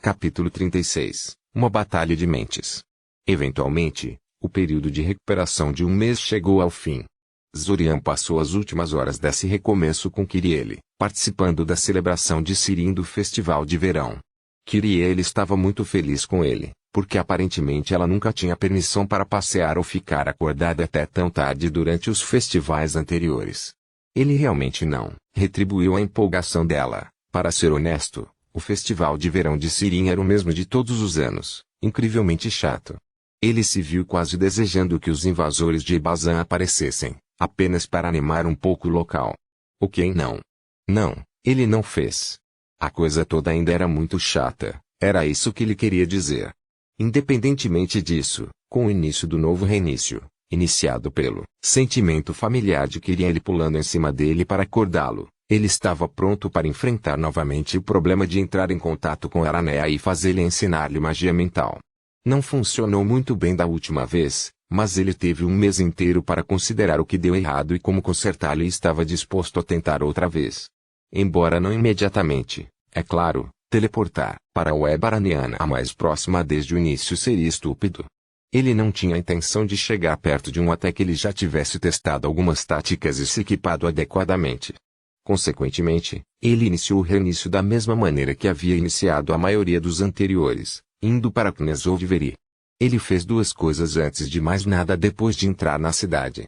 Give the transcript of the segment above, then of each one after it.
Capítulo 36. Uma batalha de mentes. Eventualmente, o período de recuperação de um mês chegou ao fim. Zorian passou as últimas horas desse recomeço com Kiriele, participando da celebração de Sirin do festival de verão. Kiriele estava muito feliz com ele, porque aparentemente ela nunca tinha permissão para passear ou ficar acordada até tão tarde durante os festivais anteriores. Ele realmente não retribuiu a empolgação dela. Para ser honesto, o festival de verão de Sirin era o mesmo de todos os anos, incrivelmente chato. Ele se viu quase desejando que os invasores de Ebazan aparecessem, apenas para animar um pouco o local. O que não? Não, ele não fez. A coisa toda ainda era muito chata, era isso que ele queria dizer. Independentemente disso, com o início do novo reinício, iniciado pelo sentimento familiar de Kiriele pulando em cima dele para acordá-lo, ele estava pronto para enfrentar novamente o problema de entrar em contato com Aranea e fazê-la ensinar-lhe magia mental. Não funcionou muito bem da última vez, mas ele teve um mês inteiro para considerar o que deu errado e como consertá-lo e estava disposto a tentar outra vez. Embora não imediatamente, é claro, teleportar para a web araniana a mais próxima desde o início seria estúpido. Ele não tinha a intenção de chegar perto de um até que ele já tivesse testado algumas táticas e se equipado adequadamente. Consequentemente, ele iniciou o reinício da mesma maneira que havia iniciado a maioria dos anteriores, indo para Knesovdveri. Ele fez duas coisas antes de mais nada depois de entrar na cidade.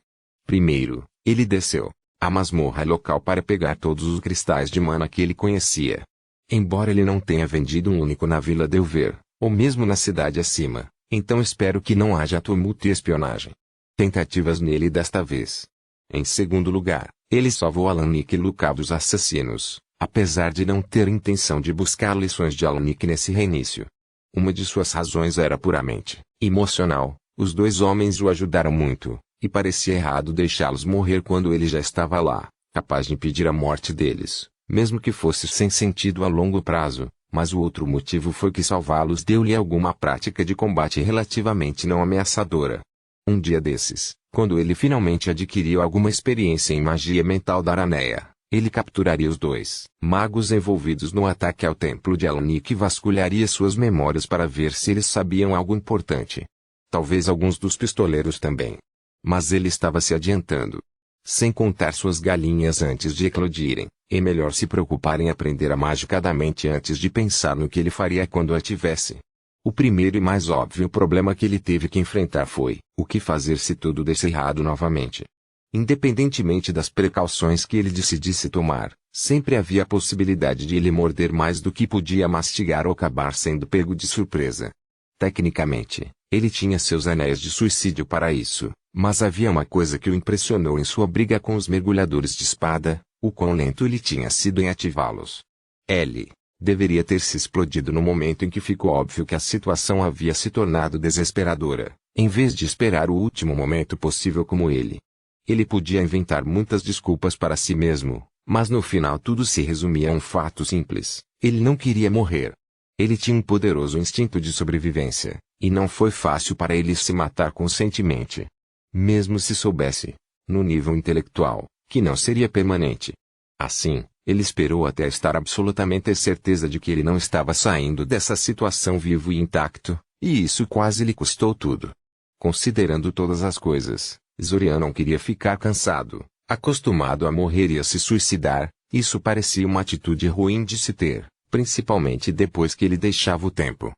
Primeiro, ele desceu à masmorra local para pegar todos os cristais de mana que ele conhecia. Embora ele não tenha vendido um único na Vila Delver, ou mesmo na cidade acima, então espero que não haja tumulto e espionagem. Tentativas nele desta vez. Em segundo lugar, ele salvou Alanik e Luca dos assassinos, apesar de não ter intenção de buscar lições de Alanik nesse reinício. Uma de suas razões era puramente emocional, os dois homens o ajudaram muito, e parecia errado deixá-los morrer quando ele já estava lá, capaz de impedir a morte deles, mesmo que fosse sem sentido a longo prazo, mas o outro motivo foi que salvá-los deu-lhe alguma prática de combate relativamente não ameaçadora. Um dia desses, quando ele finalmente adquiriu alguma experiência em magia mental da Aranea, ele capturaria os dois magos envolvidos no ataque ao templo de Alanik e vasculharia suas memórias para ver se eles sabiam algo importante. Talvez alguns dos pistoleiros também. Mas ele estava se adiantando. Sem contar suas galinhas antes de eclodirem, é melhor se preocupar em aprender a mágica da mente antes de pensar no que ele faria quando a tivesse. O primeiro e mais óbvio problema que ele teve que enfrentar foi o que fazer se tudo desse errado novamente. Independentemente das precauções que ele decidisse tomar, sempre havia a possibilidade de ele morder mais do que podia mastigar ou acabar sendo pego de surpresa. Tecnicamente, ele tinha seus anéis de suicídio para isso, mas havia uma coisa que o impressionou em sua briga com os mergulhadores de espada, o quão lento ele tinha sido em ativá-los. Ele deveria ter se explodido no momento em que ficou óbvio que a situação havia se tornado desesperadora, em vez de esperar o último momento possível como ele. Ele podia inventar muitas desculpas para si mesmo, mas no final tudo se resumia a um fato simples: ele não queria morrer. Ele tinha um poderoso instinto de sobrevivência, e não foi fácil para ele se matar conscientemente. Mesmo se soubesse, no nível intelectual, que não seria permanente. Assim, ele esperou até estar absolutamente certeza de que ele não estava saindo dessa situação vivo e intacto, e isso quase lhe custou tudo. Considerando todas as coisas, Zorian não queria ficar cansado, acostumado a morrer e a se suicidar. Isso parecia uma atitude ruim de se ter, principalmente depois que ele deixava o tempo.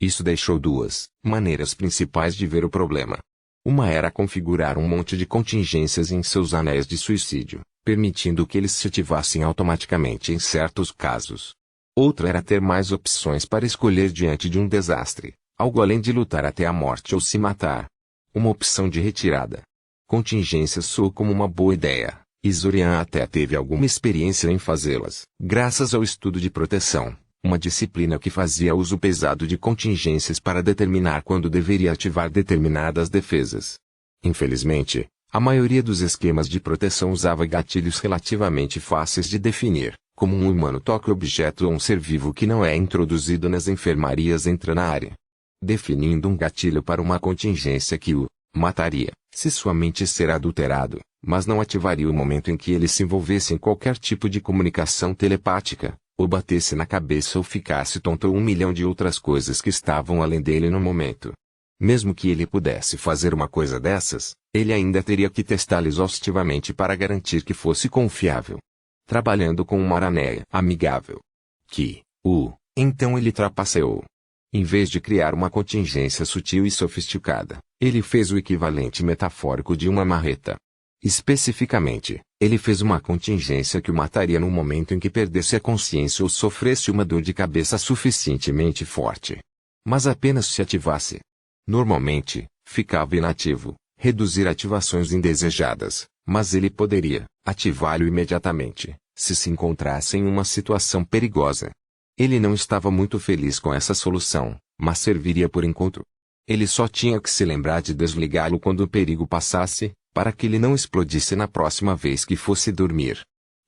Isso deixou duas maneiras principais de ver o problema. Uma era configurar um monte de contingências em seus anéis de suicídio, permitindo que eles se ativassem automaticamente em certos casos. Outra era ter mais opções para escolher diante de um desastre, algo além de lutar até a morte ou se matar. Uma opção de retirada. Contingências soou como uma boa ideia, e Zorian até teve alguma experiência em fazê-las, graças ao estudo de proteção, uma disciplina que fazia uso pesado de contingências para determinar quando deveria ativar determinadas defesas. Infelizmente, a maioria dos esquemas de proteção usava gatilhos relativamente fáceis de definir, como um humano toca objeto ou um ser vivo que não é introduzido nas enfermarias entra na área. Definindo um gatilho para uma contingência que o mataria, se sua mente ser adulterado, mas não ativaria o momento em que ele se envolvesse em qualquer tipo de comunicação telepática, ou batesse na cabeça ou ficasse tonto ou 1 milhão de outras coisas que estavam além dele no momento. Mesmo que ele pudesse fazer uma coisa dessas, ele ainda teria que testá-la exaustivamente para garantir que fosse confiável. Trabalhando com uma aranha amigável. Então ele trapaceou. Em vez de criar uma contingência sutil e sofisticada, ele fez o equivalente metafórico de uma marreta. Especificamente, ele fez uma contingência que o mataria no momento em que perdesse a consciência ou sofresse uma dor de cabeça suficientemente forte. Mas apenas se ativasse. Normalmente, ficava inativo, reduzir ativações indesejadas, mas ele poderia ativá-lo imediatamente, se encontrasse em uma situação perigosa. Ele não estava muito feliz com essa solução, mas serviria por enquanto. Ele só tinha que se lembrar de desligá-lo quando o perigo passasse, para que ele não explodisse na próxima vez que fosse dormir.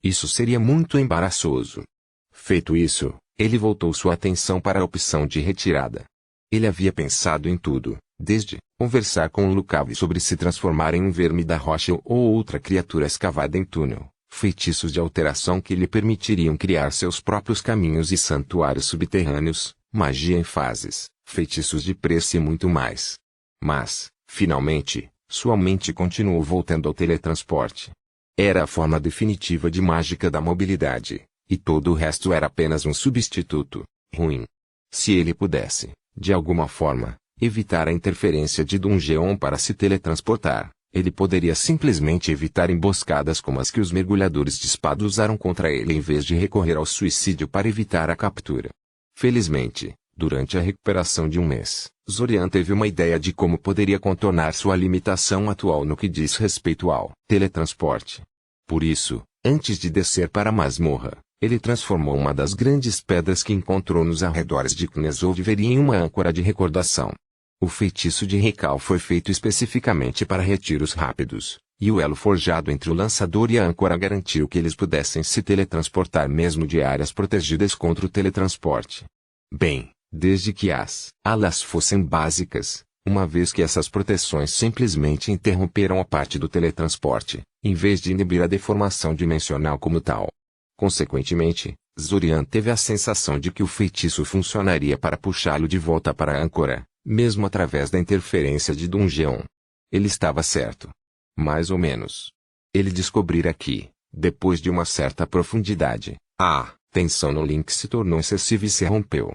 Isso seria muito embaraçoso. Feito isso, ele voltou sua atenção para a opção de retirada. Ele havia pensado em tudo, desde conversar com o Lucavi sobre se transformar em um verme da rocha ou outra criatura escavada em túnel, feitiços de alteração que lhe permitiriam criar seus próprios caminhos e santuários subterrâneos, magia em fases, feitiços de preço e muito mais. Mas, finalmente, sua mente continuou voltando ao teletransporte. Era a forma definitiva de mágica da mobilidade, e todo o resto era apenas um substituto, ruim. Se ele pudesse, de alguma forma, evitar a interferência de Dungeon para se teletransportar, ele poderia simplesmente evitar emboscadas como as que os mergulhadores de espada usaram contra ele em vez de recorrer ao suicídio para evitar a captura. Felizmente, durante a recuperação de um mês, Zorian teve uma ideia de como poderia contornar sua limitação atual no que diz respeito ao teletransporte. Por isso, antes de descer para a masmorra, ele transformou uma das grandes pedras que encontrou nos arredores de Knezoviver em uma âncora de recordação. O feitiço de Recal foi feito especificamente para retiros rápidos, e o elo forjado entre o lançador e a âncora garantiu que eles pudessem se teletransportar mesmo de áreas protegidas contra o teletransporte. Bem, desde que as alas fossem básicas, uma vez que essas proteções simplesmente interromperam a parte do teletransporte, em vez de inibir a deformação dimensional como tal. Consequentemente, Zorian teve a sensação de que o feitiço funcionaria para puxá-lo de volta para a âncora, mesmo através da interferência de Dungeon. Ele estava certo. Mais ou menos. Ele descobrira que, depois de uma certa profundidade, a tensão no link se tornou excessiva e se rompeu.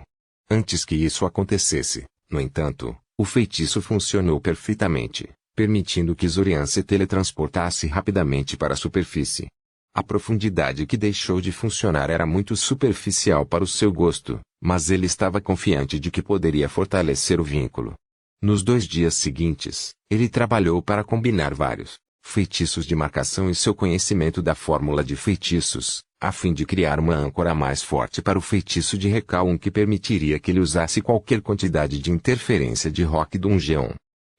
Antes que isso acontecesse, no entanto, o feitiço funcionou perfeitamente, permitindo que Zorian se teletransportasse rapidamente para a superfície. A profundidade que deixou de funcionar era muito superficial para o seu gosto, mas ele estava confiante de que poderia fortalecer o vínculo. Nos 2 dias seguintes, ele trabalhou para combinar vários feitiços de marcação e seu conhecimento da fórmula de feitiços, a fim de criar uma âncora mais forte para o feitiço de Recal que permitiria que ele usasse qualquer quantidade de interferência de Rock Dungeon.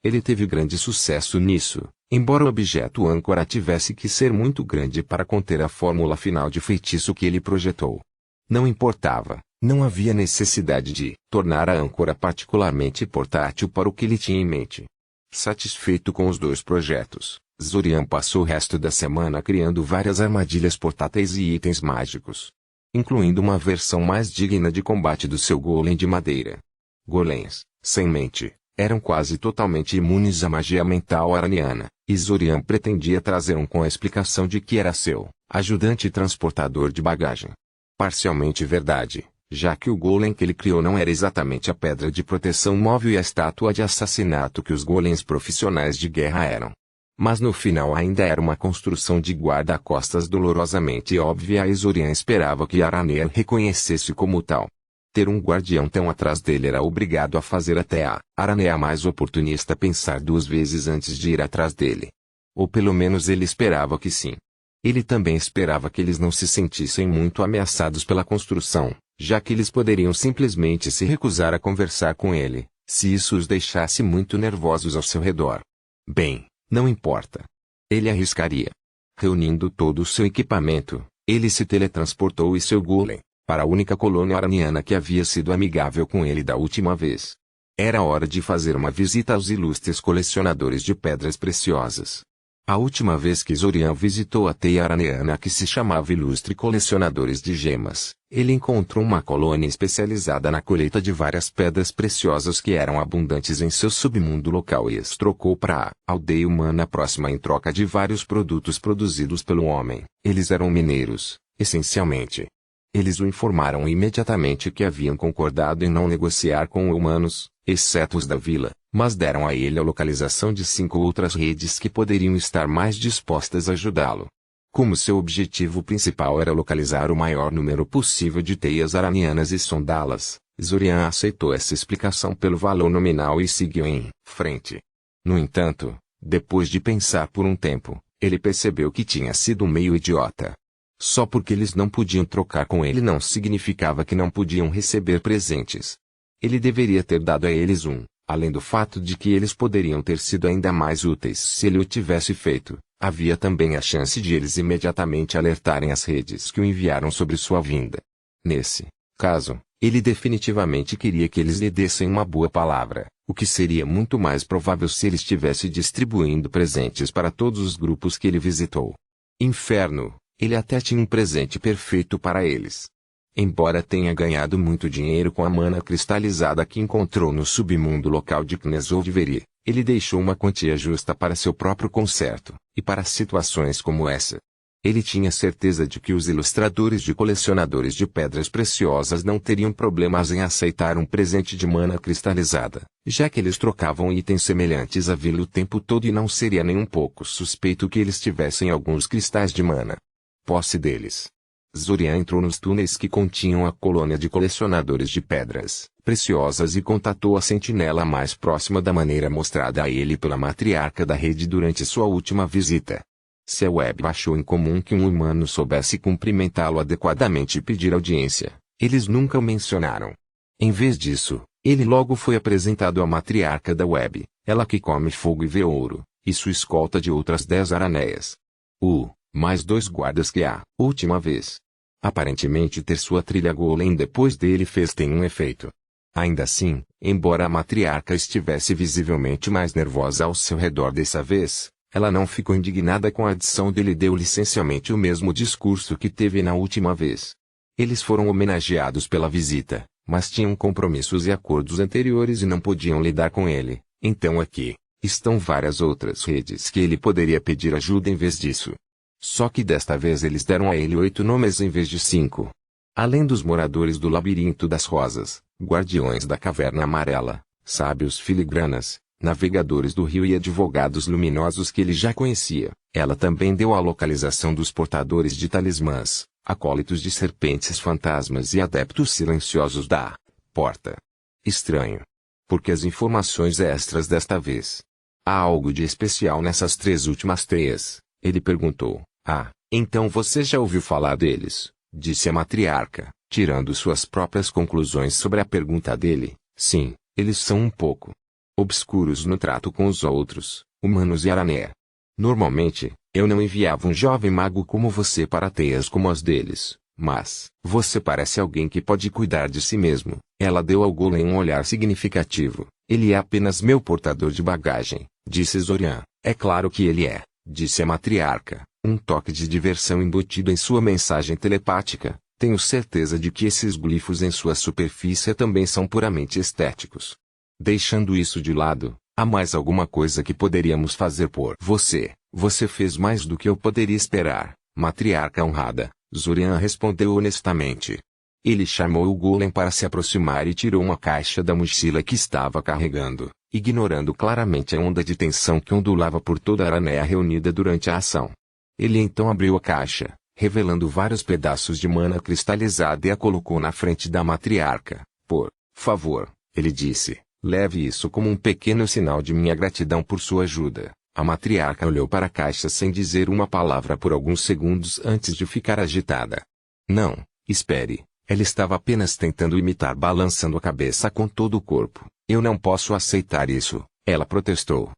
Ele teve grande sucesso nisso, embora o objeto âncora tivesse que ser muito grande para conter a fórmula final de feitiço que ele projetou. Não importava, não havia necessidade de tornar a âncora particularmente portátil para o que ele tinha em mente. Satisfeito com os 2 projetos, Zorian passou o resto da semana criando várias armadilhas portáteis e itens mágicos, incluindo uma versão mais digna de combate do seu golem de madeira. Golems, sem mente, eram quase totalmente imunes à magia mental araniana, e Zorian pretendia trazer um com a explicação de que era seu ajudante transportador de bagagem. Parcialmente verdade, já que o golem que ele criou não era exatamente a pedra de proteção móvel e a estátua de assassinato que os golems profissionais de guerra eram. Mas no final ainda era uma construção de guarda-costas dolorosamente óbvia e Zorian esperava que Aranea reconhecesse como tal. Ter um guardião tão atrás dele era obrigado a fazer até a Aranea mais oportunista pensar 2 vezes antes de ir atrás dele. Ou pelo menos ele esperava que sim. Ele também esperava que eles não se sentissem muito ameaçados pela construção, já que eles poderiam simplesmente se recusar a conversar com ele, se isso os deixasse muito nervosos ao seu redor. Bem, não importa. Ele arriscaria. Reunindo todo o seu equipamento, ele se teletransportou e seu golem para a única colônia araniana que havia sido amigável com ele da última vez. Era hora de fazer uma visita aos ilustres colecionadores de pedras preciosas. A última vez que Zorian visitou a teia araneana que se chamava Ilustre Colecionadores de Gemas, ele encontrou uma colônia especializada na colheita de várias pedras preciosas que eram abundantes em seu submundo local e as trocou para a aldeia humana próxima em troca de vários produtos produzidos pelo homem. Eles eram mineiros, essencialmente. Eles o informaram imediatamente que haviam concordado em não negociar com humanos, exceto os da vila, mas deram a ele a localização de 5 outras redes que poderiam estar mais dispostas a ajudá-lo. Como seu objetivo principal era localizar o maior número possível de teias aranianas e sondá-las, Zorian aceitou essa explicação pelo valor nominal e seguiu em frente. No entanto, depois de pensar por um tempo, ele percebeu que tinha sido meio idiota. Só porque eles não podiam trocar com ele não significava que não podiam receber presentes. Ele deveria ter dado a eles além do fato de que eles poderiam ter sido ainda mais úteis se ele o tivesse feito, havia também a chance de eles imediatamente alertarem as redes que o enviaram sobre sua vinda. Nesse caso, ele definitivamente queria que eles lhe dessem uma boa palavra, o que seria muito mais provável se ele estivesse distribuindo presentes para todos os grupos que ele visitou. Inferno! Ele até tinha um presente perfeito para eles. Embora tenha ganhado muito dinheiro com a mana cristalizada que encontrou no submundo local de Knesoveri, ele deixou uma quantia justa para seu próprio conserto, e para situações como essa. Ele tinha certeza de que os ilustradores de colecionadores de pedras preciosas não teriam problemas em aceitar um presente de mana cristalizada, já que eles trocavam itens semelhantes à vila o tempo todo e não seria nem um pouco suspeito que eles tivessem alguns cristais de mana. Posse deles. Zorian entrou nos túneis que continham a colônia de colecionadores de pedras preciosas e contatou a sentinela mais próxima da maneira mostrada a ele pela matriarca da rede durante sua última visita. Selweb achou incomum que um humano soubesse cumprimentá-lo adequadamente e pedir audiência. Eles nunca o mencionaram. Em vez disso, ele logo foi apresentado à matriarca da Web, ela que come fogo e vê ouro, e sua escolta de outras 10 araneias. Mais 2 guardas que a última vez. Aparentemente ter sua trilha golem depois dele tem um efeito. Ainda assim, embora a matriarca estivesse visivelmente mais nervosa ao seu redor dessa vez, ela não ficou indignada com a adição dele e deu-lhe essencialmente o mesmo discurso que teve na última vez. Eles foram homenageados pela visita, mas tinham compromissos e acordos anteriores e não podiam lidar com ele, então aqui estão várias outras redes que ele poderia pedir ajuda em vez disso. Só que desta vez eles deram a ele 8 nomes em vez de 5. Além dos moradores do Labirinto das Rosas, guardiões da Caverna Amarela, sábios filigranas, navegadores do rio e advogados luminosos que ele já conhecia, ela também deu a localização dos portadores de talismãs, acólitos de serpentes fantasmas e adeptos silenciosos da porta. Estranho. Porque as informações extras desta vez. Há algo de especial nessas 3 últimas teias? Ele perguntou. Então você já ouviu falar deles, disse a matriarca, tirando suas próprias conclusões sobre a pergunta dele. Sim, eles são um pouco obscuros no trato com os outros, humanos e Arané. Normalmente, eu não enviava um jovem mago como você para teias como as deles, mas você parece alguém que pode cuidar de si mesmo. Ela deu ao golem um olhar significativo. Ele é apenas meu portador de bagagem, disse Zorian. É claro que ele é, disse a matriarca, um toque de diversão embutido em sua mensagem telepática. Tenho certeza de que esses glifos em sua superfície também são puramente estéticos. Deixando isso de lado, há mais alguma coisa que poderíamos fazer por você? Você fez mais do que eu poderia esperar, matriarca honrada, Zorian respondeu honestamente. Ele chamou o golem para se aproximar e tirou uma caixa da mochila que estava carregando, ignorando claramente a onda de tensão que ondulava por toda a Aranéia reunida durante a ação. Ele então abriu a caixa, revelando vários pedaços de mana cristalizada e a colocou na frente da matriarca. Por favor, ele disse, leve isso como um pequeno sinal de minha gratidão por sua ajuda. A matriarca olhou para a caixa sem dizer uma palavra por alguns segundos antes de ficar agitada. Não, espere. Ela estava apenas tentando imitar balançando a cabeça com todo o corpo. Eu não posso aceitar isso, ela protestou.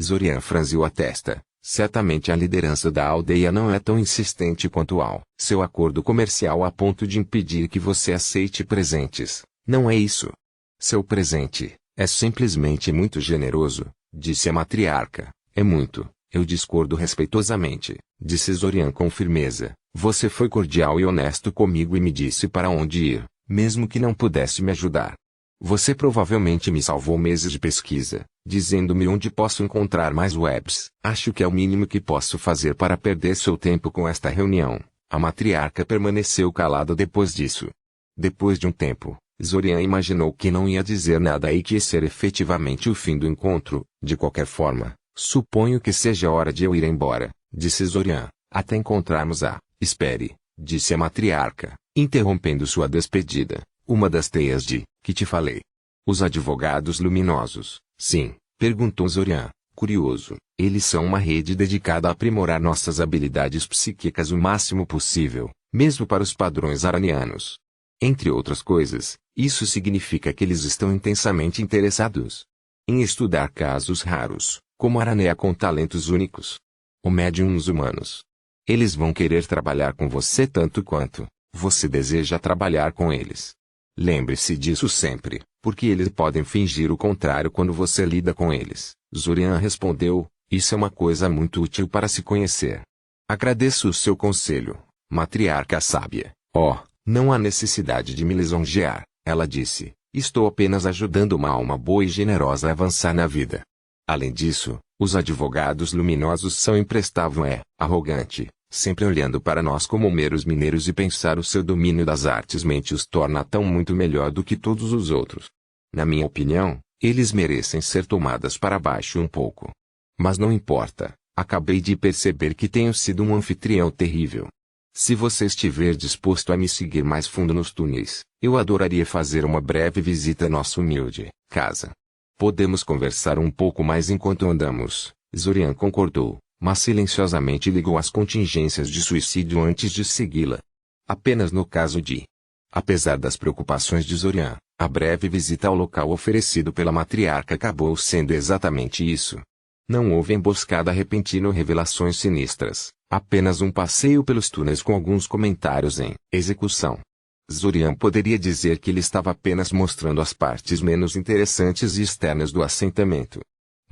Zorian franziu a testa. Certamente a liderança da aldeia não é tão insistente quanto ao seu acordo comercial a ponto de impedir que você aceite presentes. Não é isso. Seu presente é simplesmente muito generoso, disse a matriarca. É muito, Eu discordo respeitosamente, disse Zorian com firmeza. Você foi cordial e honesto comigo e me disse para onde ir, mesmo que não pudesse me ajudar. Você provavelmente me salvou meses de pesquisa, dizendo-me onde posso encontrar mais webs. Acho que é o mínimo que posso fazer para perder seu tempo com esta reunião. A matriarca permaneceu calada depois disso. Depois de um tempo, Zorian imaginou que não ia dizer nada e que esse era efetivamente o fim do encontro. De qualquer forma, suponho que seja hora de eu ir embora, disse Zorian, até encontrarmos a... Espere, disse a matriarca, interrompendo sua despedida. Uma das teias que te falei. Os advogados luminosos, sim, perguntou Zorian, curioso. Eles são uma rede dedicada a aprimorar nossas habilidades psíquicas o máximo possível, mesmo para os padrões aranianos. Entre outras coisas, isso significa que eles estão intensamente interessados em estudar casos raros, como Aranea com talentos únicos. Ou médiums humanos. Eles vão querer trabalhar com você tanto quanto você deseja trabalhar com eles. Lembre-se disso sempre, porque eles podem fingir o contrário quando você lida com eles. Zorian respondeu, isso é uma coisa muito útil para se conhecer. Agradeço o seu conselho, matriarca sábia. Oh, não há necessidade de me lisonjear, ela disse. Estou apenas ajudando uma alma boa e generosa a avançar na vida. Além disso, os advogados luminosos são imprestável arrogante, sempre olhando para nós como meros mineiros e pensar o seu domínio das artes mente os torna tão muito melhor do que todos os outros. Na minha opinião, eles merecem ser tomadas para baixo um pouco. Mas não importa, acabei de perceber que tenho sido um anfitrião terrível. Se você estiver disposto a me seguir mais fundo nos túneis, eu adoraria fazer uma breve visita à nossa humilde casa. Podemos conversar um pouco mais enquanto andamos. Zorian concordou, mas silenciosamente ligou as contingências de suicídio antes de segui-la. Apenas no caso de... Apesar das preocupações de Zorian, a breve visita ao local oferecido pela matriarca acabou sendo exatamente isso. Não houve emboscada repentina ou revelações sinistras, apenas um passeio pelos túneis com alguns comentários em execução. Zorian poderia dizer que ele estava apenas mostrando as partes menos interessantes e externas do assentamento.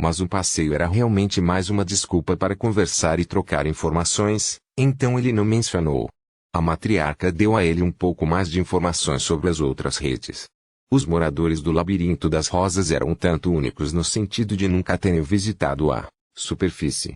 Mas um passeio era realmente mais uma desculpa para conversar e trocar informações, então ele não mencionou. A matriarca deu a ele um pouco mais de informações sobre as outras redes. Os moradores do Labirinto das Rosas eram um tanto únicos no sentido de nunca terem visitado a superfície.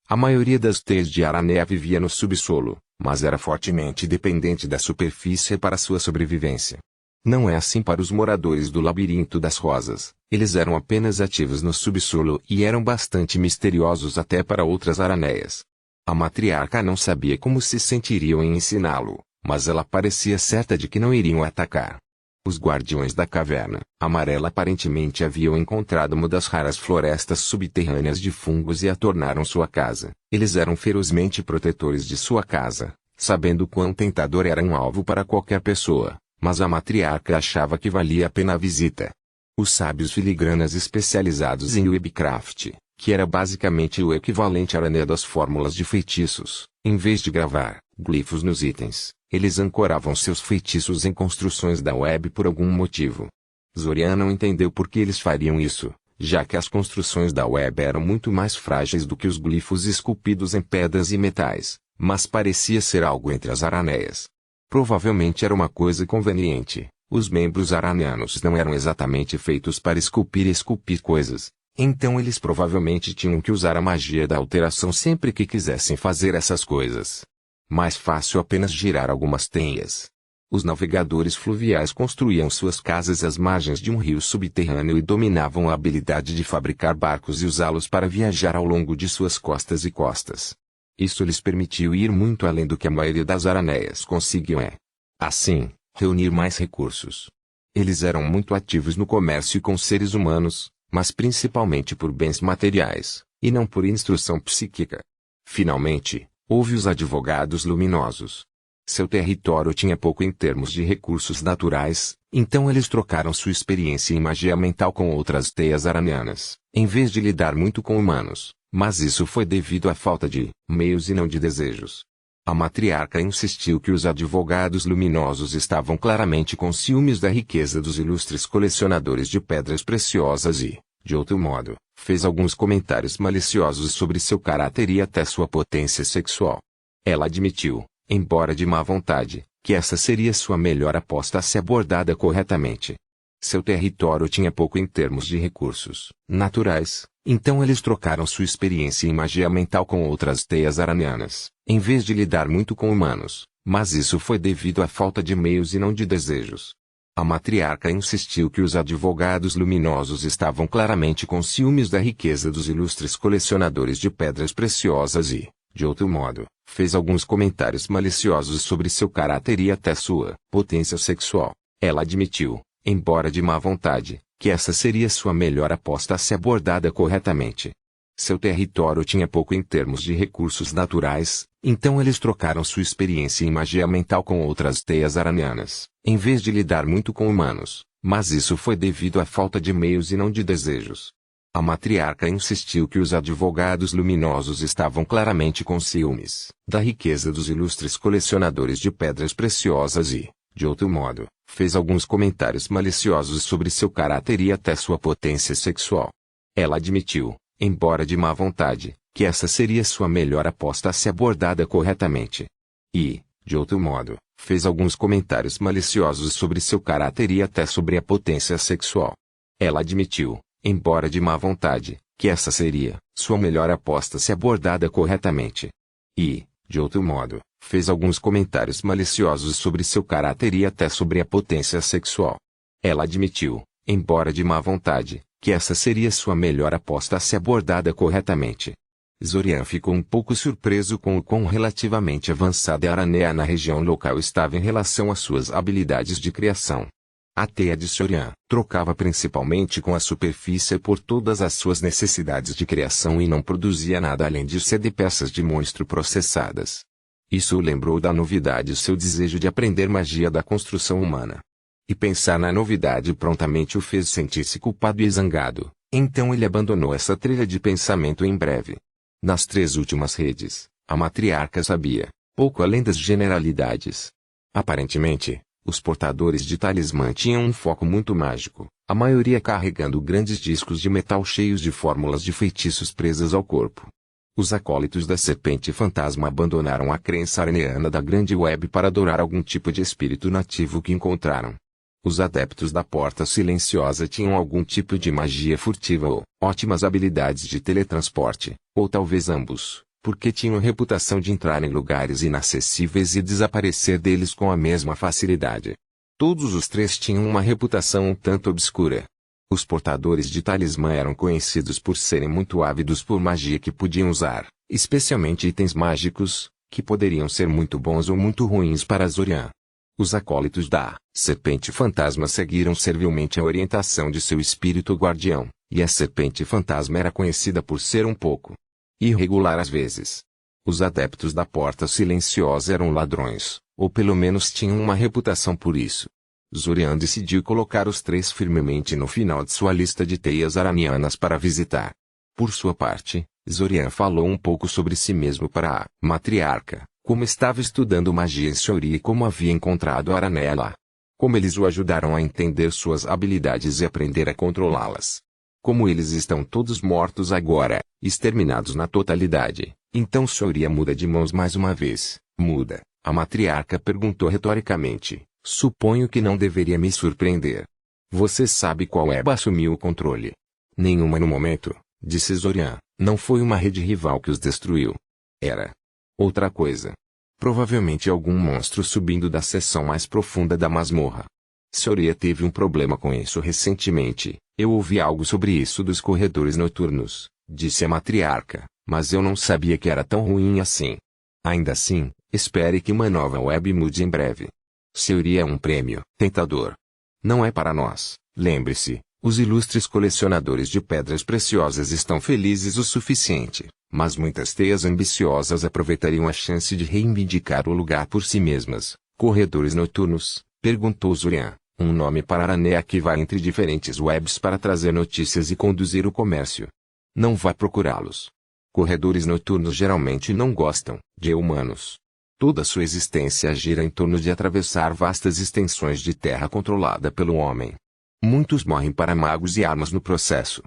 A maioria das teias de Aranea vivia no subsolo, mas era fortemente dependente da superfície para sua sobrevivência. Não é assim para os moradores do Labirinto das Rosas, eles eram apenas ativos no subsolo e eram bastante misteriosos até para outras araneias. A matriarca não sabia como se sentiriam em ensiná-lo, mas ela parecia certa de que não iriam atacar. Os guardiões da caverna amarela aparentemente haviam encontrado uma das raras florestas subterrâneas de fungos e a tornaram sua casa. Eles eram ferozmente protetores de sua casa, sabendo quão tentador era um alvo para qualquer pessoa, mas a matriarca achava que valia a pena a visita. Os sábios filigranas especializados em webcraft, que era basicamente o equivalente à aranha das fórmulas de feitiços, em vez de gravar glifos nos itens, eles ancoravam seus feitiços em construções da web por algum motivo. Zorian não entendeu por que eles fariam isso, já que as construções da web eram muito mais frágeis do que os glifos esculpidos em pedras e metais, mas parecia ser algo entre as araneias. Provavelmente era uma coisa conveniente. Os membros aranianos não eram exatamente feitos para esculpir coisas, então eles provavelmente tinham que usar a magia da alteração sempre que quisessem fazer essas coisas. Mais fácil apenas girar algumas teias. Os navegadores fluviais construíam suas casas às margens de um rio subterrâneo e dominavam a habilidade de fabricar barcos e usá-los para viajar ao longo de suas costas e costas. Isso lhes permitiu ir muito além do que a maioria das araneias conseguiam assim, reunir mais recursos. Eles eram muito ativos no comércio com seres humanos, mas principalmente por bens materiais, e não por instrução psíquica. Finalmente, houve os advogados luminosos. Seu território tinha pouco em termos de recursos naturais, então eles trocaram sua experiência em magia mental com outras teias aranianas, em vez de lidar muito com humanos, mas isso foi devido à falta de meios e não de desejos. A matriarca insistiu que os advogados luminosos estavam claramente com ciúmes da riqueza dos ilustres colecionadores de pedras preciosas e, de outro modo, fez alguns comentários maliciosos sobre seu caráter e até sua potência sexual. Ela admitiu, embora de má vontade, que essa seria sua melhor aposta se abordada corretamente. Seu território tinha pouco em termos de recursos naturais, então eles trocaram sua experiência em magia mental com outras teias aranianas, em vez de lidar muito com humanos, mas isso foi devido à falta de meios e não de desejos. A matriarca insistiu que os advogados luminosos estavam claramente com ciúmes da riqueza dos ilustres colecionadores de pedras preciosas e, de outro modo, fez alguns comentários maliciosos sobre seu caráter e até sua potência sexual. Ela admitiu, embora de má vontade, que essa seria sua melhor aposta se abordada corretamente. Seu território tinha pouco em termos de recursos naturais, então eles trocaram sua experiência em magia mental com outras teias aranianas, em vez de lidar muito com humanos, mas isso foi devido à falta de meios e não de desejos. A matriarca insistiu que os advogados luminosos estavam claramente com ciúmes da riqueza dos ilustres colecionadores de pedras preciosas e, de outro modo, fez alguns comentários maliciosos sobre seu caráter e até sua potência sexual. Ela admitiu, embora de má vontade, que essa seria sua melhor aposta se abordada corretamente. E, de outro modo, fez alguns comentários maliciosos sobre seu caráter e até sobre a potência sexual. Ela admitiu, embora de má vontade, que essa seria sua melhor aposta se abordada corretamente. E, de outro modo, fez alguns comentários maliciosos sobre seu caráter e até sobre a potência sexual. Ela admitiu, embora de má vontade, que essa seria sua melhor aposta se abordada corretamente. Zorian ficou um pouco surpreso com o quão relativamente avançada a Aranea na região local estava em relação às suas habilidades de criação. A teia de Zorian trocava principalmente com a superfície por todas as suas necessidades de criação e não produzia nada além de peças de monstro processadas. Isso o lembrou da novidade e seu desejo de aprender magia da construção humana. E pensar na novidade prontamente o fez sentir-se culpado e zangado, então ele abandonou essa trilha de pensamento em breve. Nas 3 últimas redes, a matriarca sabia pouco além das generalidades. Aparentemente, os portadores de talismã tinham um foco muito mágico, a maioria carregando grandes discos de metal cheios de fórmulas de feitiços presas ao corpo. Os acólitos da serpente fantasma abandonaram a crença araniana da grande web para adorar algum tipo de espírito nativo que encontraram. Os adeptos da porta silenciosa tinham algum tipo de magia furtiva ou ótimas habilidades de teletransporte, ou talvez ambos, porque tinham a reputação de entrar em lugares inacessíveis e desaparecer deles com a mesma facilidade. Todos os 3 tinham uma reputação um tanto obscura. Os portadores de talismã eram conhecidos por serem muito ávidos por magia que podiam usar, especialmente itens mágicos, que poderiam ser muito bons ou muito ruins para Zorian. Os acólitos da serpente fantasma seguiram servilmente a orientação de seu espírito guardião, e a serpente fantasma era conhecida por ser um pouco irregular às vezes. Os adeptos da porta silenciosa eram ladrões, ou pelo menos tinham uma reputação por isso. Zorian decidiu colocar os 3 firmemente no final de sua lista de teias aranianas para visitar. Por sua parte, Zorian falou um pouco sobre si mesmo para a matriarca, como estava estudando magia em Shiori e como havia encontrado a Aranea lá. Como eles o ajudaram a entender suas habilidades e aprender a controlá-las. Como eles estão todos mortos agora, exterminados na totalidade, então Shiori muda de mãos mais uma vez. Muda, a matriarca perguntou retoricamente. Suponho que não deveria me surpreender. Você sabe qual Eba assumiu o controle? Nenhuma no momento, disse Zorian. Não foi uma rede rival que os destruiu. Era outra coisa. Provavelmente algum monstro subindo da seção mais profunda da masmorra. Shiori teve um problema com isso recentemente. Eu ouvi algo sobre isso dos corredores noturnos, disse a matriarca, mas eu não sabia que era tão ruim assim. Ainda assim, espere que uma nova web mude em breve. Shiori é um prêmio tentador. Não é para nós, lembre-se, os ilustres colecionadores de pedras preciosas estão felizes o suficiente, mas muitas teias ambiciosas aproveitariam a chance de reivindicar o lugar por si mesmas. Corredores noturnos, perguntou Zorian, um nome para Aranea que vai entre diferentes webs para trazer notícias e conduzir o comércio. Não vá procurá-los. Corredores noturnos geralmente não gostam de humanos. Toda sua existência gira em torno de atravessar vastas extensões de terra controlada pelo homem. Muitos morrem para magos e armas no processo.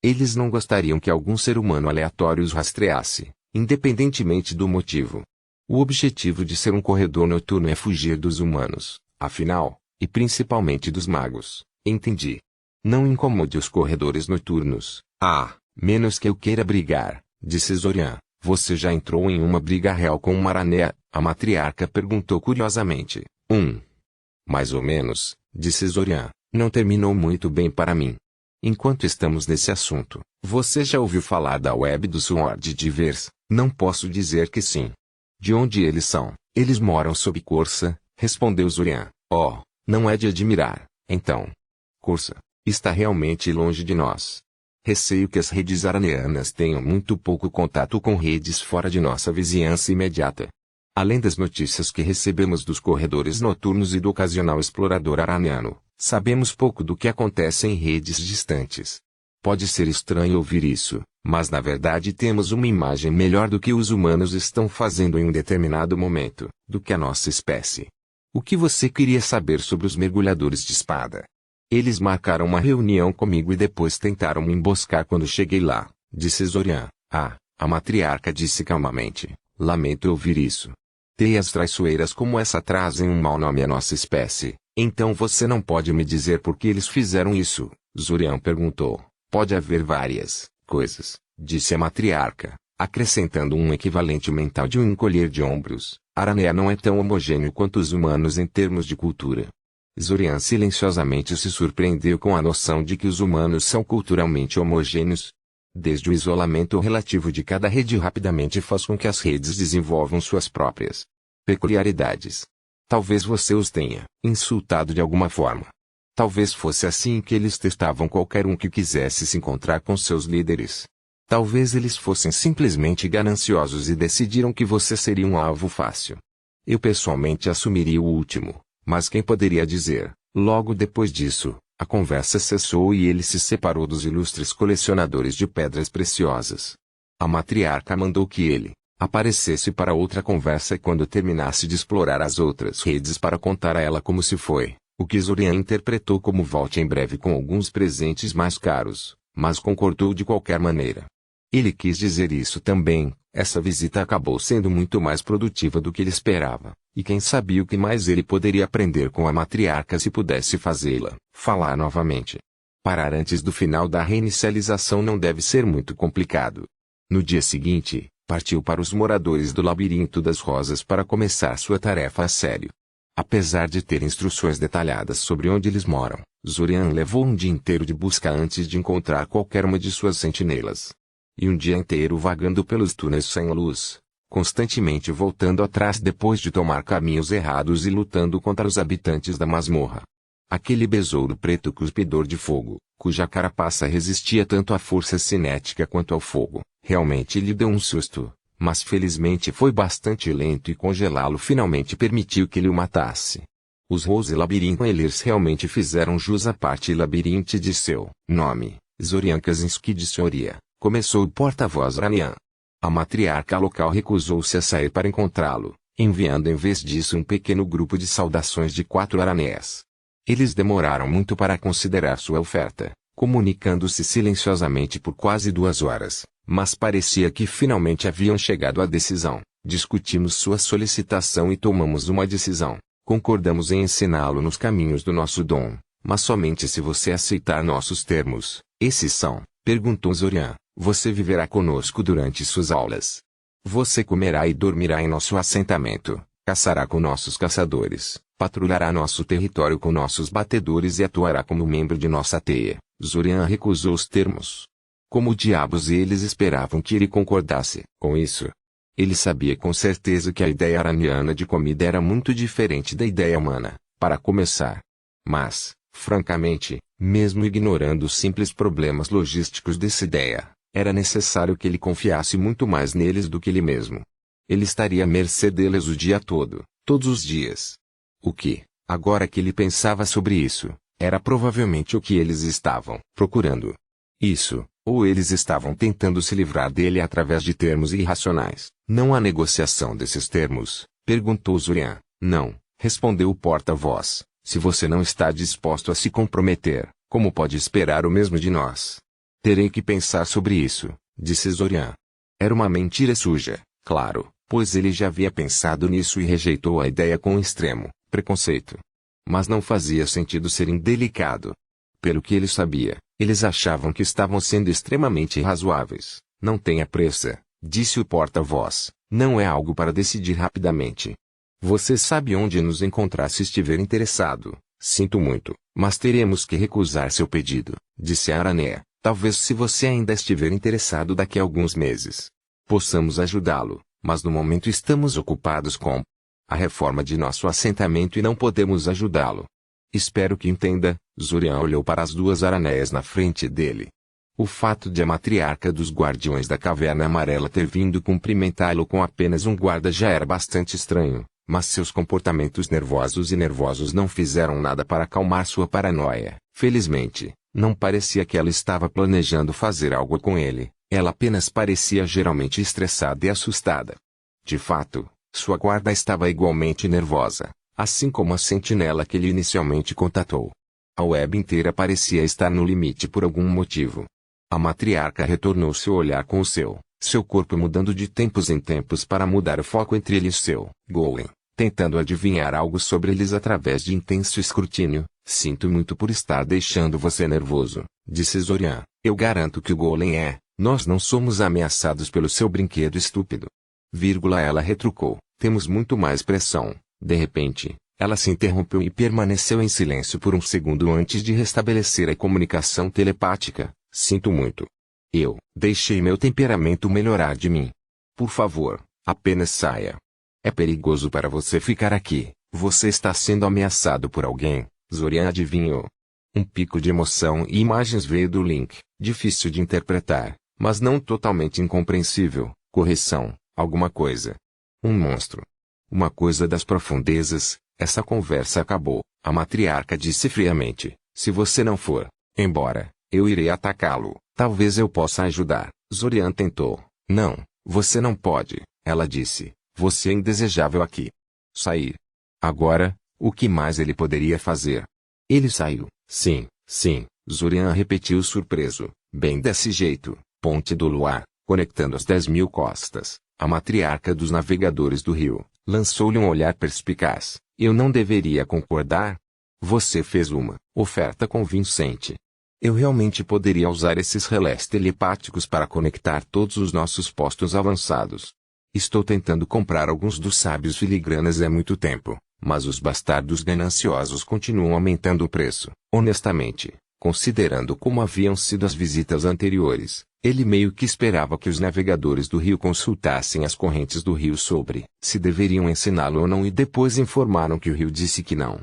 Eles não gostariam que algum ser humano aleatório os rastreasse, independentemente do motivo. O objetivo de ser um corredor noturno é fugir dos humanos, afinal, e principalmente dos magos, entendi. Não incomode os corredores noturnos, menos que eu queira brigar, disse Zorian. Você já entrou em uma briga real com uma aranha? A matriarca perguntou curiosamente. Mais ou menos, disse Zorian, não terminou muito bem para mim. Enquanto estamos nesse assunto, você já ouviu falar da Web do Sword de Vers? Não posso dizer que sim. De onde eles são? Eles moram sob Corsa, respondeu Zorian. Oh, não é de admirar, então. Corsa está realmente longe de nós. Receio que as redes araneanas tenham muito pouco contato com redes fora de nossa vizinhança imediata. Além das notícias que recebemos dos corredores noturnos e do ocasional explorador araneano, sabemos pouco do que acontece em redes distantes. Pode ser estranho ouvir isso, mas na verdade temos uma imagem melhor do que os humanos estão fazendo em um determinado momento, do que a nossa espécie. O que você queria saber sobre os mergulhadores de espada? Eles marcaram uma reunião comigo e depois tentaram me emboscar quando cheguei lá, disse Zorian. A matriarca disse calmamente. Lamento ouvir isso. Teias traiçoeiras como essa trazem um mau nome à nossa espécie. Então você não pode me dizer por que eles fizeram isso? Zorian perguntou. Pode haver várias coisas, disse a matriarca, acrescentando um equivalente mental de um encolher de ombros. Aranea não é tão homogêneo quanto os humanos em termos de cultura. Zorian silenciosamente se surpreendeu com a noção de que os humanos são culturalmente homogêneos. Desde o isolamento relativo de cada rede rapidamente faz com que as redes desenvolvam suas próprias peculiaridades. Talvez você os tenha insultado de alguma forma. Talvez fosse assim que eles testavam qualquer um que quisesse se encontrar com seus líderes. Talvez eles fossem simplesmente gananciosos e decidiram que você seria um alvo fácil. Eu pessoalmente assumiria o último, mas quem poderia dizer? Logo depois disso, a conversa cessou e ele se separou dos ilustres colecionadores de pedras preciosas. A matriarca mandou que ele aparecesse para outra conversa quando terminasse de explorar as outras redes para contar a ela como se foi, o que Zorian interpretou como volte em breve com alguns presentes mais caros, mas concordou de qualquer maneira. Ele quis dizer isso também, essa visita acabou sendo muito mais produtiva do que ele esperava, e quem sabia o que mais ele poderia aprender com a matriarca se pudesse fazê-la falar novamente. Parar antes do final da reinicialização não deve ser muito complicado. No dia seguinte, partiu para os moradores do Labirinto das Rosas para começar sua tarefa a sério. Apesar de ter instruções detalhadas sobre onde eles moram, Zorian levou um dia inteiro de busca antes de encontrar qualquer uma de suas sentinelas. E um dia inteiro vagando pelos túneis sem luz, constantemente voltando atrás depois de tomar caminhos errados e lutando contra os habitantes da masmorra. Aquele besouro preto cuspidor de fogo, cuja carapaça resistia tanto à força cinética quanto ao fogo, realmente lhe deu um susto, mas felizmente foi bastante lento e congelá-lo finalmente permitiu que ele o matasse. Os Rose Labyrinth realmente fizeram jus à parte labirinte de seu nome, Zorian Kaczynski de Soria, começou o porta-voz Ranian. A matriarca local recusou-se a sair para encontrá-lo, enviando em vez disso um pequeno grupo de saudações de 4 aranés. Eles demoraram muito para considerar sua oferta, comunicando-se silenciosamente por quase 2 horas, mas parecia que finalmente haviam chegado à decisão. Discutimos sua solicitação e tomamos uma decisão. Concordamos em ensiná-lo nos caminhos do nosso dom, mas somente se você aceitar nossos termos. Esses são, perguntou Zorian, você viverá conosco durante suas aulas. Você comerá e dormirá em nosso assentamento, caçará com nossos caçadores, patrulhará nosso território com nossos batedores e atuará como membro de nossa teia. Zorian recusou os termos. Como diabos eles esperavam que ele concordasse com isso? Ele sabia com certeza que a ideia araniana de comida era muito diferente da ideia humana, para começar. Mas, francamente, mesmo ignorando os simples problemas logísticos dessa ideia, era necessário que ele confiasse muito mais neles do que ele mesmo. Ele estaria à mercê deles o dia todo, todos os dias. O que, agora que ele pensava sobre isso, era provavelmente o que eles estavam procurando. Isso, ou eles estavam tentando se livrar dele através de termos irracionais. Não há negociação desses termos? Perguntou Zorian. Não, respondeu o porta-voz. Se você não está disposto a se comprometer, como pode esperar o mesmo de nós? Terei que pensar sobre isso, disse Zorian. Era uma mentira suja, claro, pois ele já havia pensado nisso e rejeitou a ideia com extremo preconceito. Mas não fazia sentido ser indelicado. Pelo que ele sabia, eles achavam que estavam sendo extremamente razoáveis. Não tenha pressa, disse o porta-voz, não é algo para decidir rapidamente. Você sabe onde nos encontrar se estiver interessado. Sinto muito, mas teremos que recusar seu pedido, disse a Aranea. Talvez se você ainda estiver interessado daqui a alguns meses, possamos ajudá-lo, mas no momento estamos ocupados com a reforma de nosso assentamento e não podemos ajudá-lo. Espero que entenda. Zorian olhou para as duas araneias na frente dele. O fato de a matriarca dos Guardiões da Caverna Amarela ter vindo cumprimentá-lo com apenas um guarda já era bastante estranho, mas seus comportamentos nervosos não fizeram nada para acalmar sua paranoia. Felizmente, não parecia que ela estava planejando fazer algo com ele, ela apenas parecia geralmente estressada e assustada. De fato, sua guarda estava igualmente nervosa, assim como a sentinela que ele inicialmente contatou. A web inteira parecia estar no limite por algum motivo. A matriarca retornou seu olhar com o seu corpo mudando de tempos em tempos para mudar o foco entre ele e seu golem, tentando adivinhar algo sobre eles através de intenso escrutínio. Sinto muito por estar deixando você nervoso, disse Zorian. Eu garanto que o golem é. Nós não somos ameaçados pelo seu brinquedo estúpido. Ela retrucou. Temos muito mais pressão. De repente, ela se interrompeu e permaneceu em silêncio por um segundo antes de restabelecer a comunicação telepática. Sinto muito. Eu deixei meu temperamento melhorar de mim. Por favor, apenas saia. É perigoso para você ficar aqui. Você está sendo ameaçado por alguém. Zorian adivinhou. Um pico de emoção e imagens veio do Link, difícil de interpretar, mas não totalmente incompreensível. Correção, alguma coisa. Um monstro. Uma coisa das profundezas. Essa conversa acabou. A matriarca disse friamente. Se você não for embora, eu irei atacá-lo. Talvez eu possa ajudar. Zorian tentou. Não, você não pode, ela disse. Você é indesejável aqui. Sair. Agora, o que mais ele poderia fazer? Ele saiu. Sim, Zorian repetiu surpreso. Bem desse jeito, Ponte do Luar, conectando as 10.000 costas. A matriarca dos navegadores do rio, lançou-lhe um olhar perspicaz. Eu não deveria concordar? Você fez uma oferta convincente. Eu realmente poderia usar esses relés telepáticos para conectar todos os nossos postos avançados. Estou tentando comprar alguns dos sábios filigranas há muito tempo, mas os bastardos gananciosos continuam aumentando o preço. Honestamente, considerando como haviam sido as visitas anteriores, ele meio que esperava que os navegadores do rio consultassem as correntes do rio sobre se deveriam ensiná-lo ou não e depois informaram que o rio disse que não.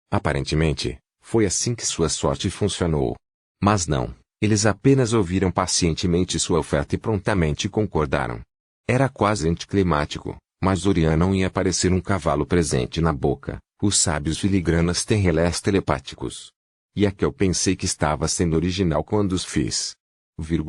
Aparentemente, foi assim que sua sorte funcionou. Mas não, eles apenas ouviram pacientemente sua oferta e prontamente concordaram. Era quase anticlimático, mas Zorian não ia parecer um cavalo presente na boca. Os sábios filigranas têm relés telepáticos. E é que eu pensei que estava sendo original quando os fiz.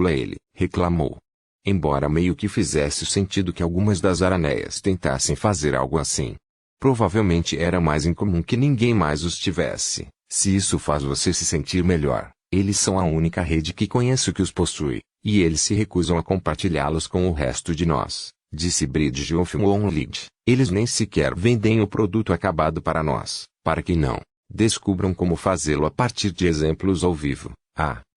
Ele reclamou. Embora meio que fizesse sentido que algumas das araneias tentassem fazer algo assim. Provavelmente era mais incomum que ninguém mais os tivesse. Se isso faz você se sentir melhor, eles são a única rede que conheço que os possui, e eles se recusam a compartilhá-los com o resto de nós, disse Bridge of Onlid. Eles nem sequer vendem o produto acabado para nós, para que não descubram como fazê-lo a partir de exemplos ao vivo.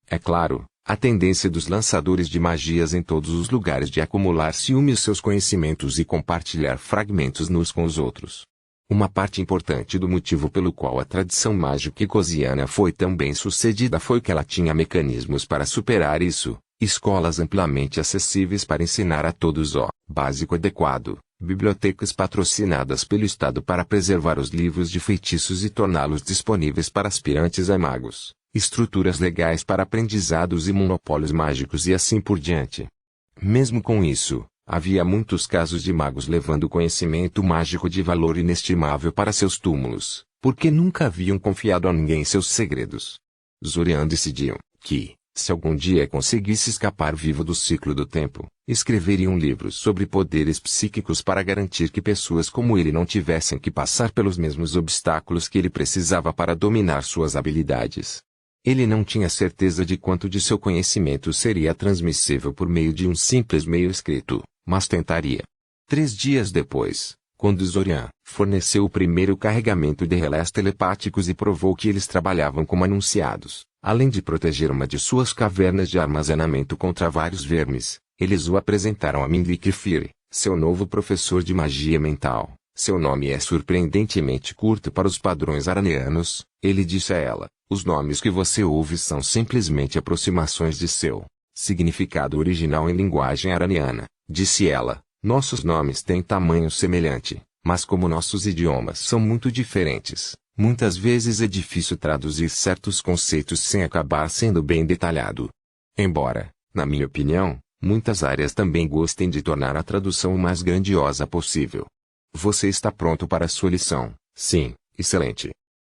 É claro, a tendência dos lançadores de magias em todos os lugares de acumular ciúme os seus conhecimentos e compartilhar fragmentos nos com os outros. Uma parte importante do motivo pelo qual a tradição mágica ecosiana foi tão bem sucedida foi que ela tinha mecanismos para superar isso, escolas amplamente acessíveis para ensinar a todos o básico adequado, bibliotecas patrocinadas pelo Estado para preservar os livros de feitiços e torná-los disponíveis para aspirantes a magos, estruturas legais para aprendizados e monopólios mágicos e assim por diante. Mesmo com isso, havia muitos casos de magos levando conhecimento mágico de valor inestimável para seus túmulos, porque nunca haviam confiado a ninguém seus segredos. Zorian decidiu que, se algum dia conseguisse escapar vivo do ciclo do tempo, escreveria um livro sobre poderes psíquicos para garantir que pessoas como ele não tivessem que passar pelos mesmos obstáculos que ele precisava para dominar suas habilidades. Ele não tinha certeza de quanto de seu conhecimento seria transmissível por meio de um simples meio escrito, mas tentaria. 3 dias depois, quando Zorian forneceu o primeiro carregamento de relés telepáticos e provou que eles trabalhavam como anunciados, além de proteger uma de suas cavernas de armazenamento contra vários vermes, eles o apresentaram a Mindy Kefir, seu novo professor de magia mental. Seu nome é surpreendentemente curto para os padrões aranianos, ele disse a ela. Os nomes que você ouve são simplesmente aproximações de seu significado original em linguagem araniana, disse ela. Nossos nomes têm tamanho semelhante, mas como nossos idiomas são muito diferentes, muitas vezes é difícil traduzir certos conceitos sem acabar sendo bem detalhado. Embora, na minha opinião, muitas áreas também gostem de tornar a tradução o mais grandiosa possível. Você está pronto para a sua lição? Sim, excelente.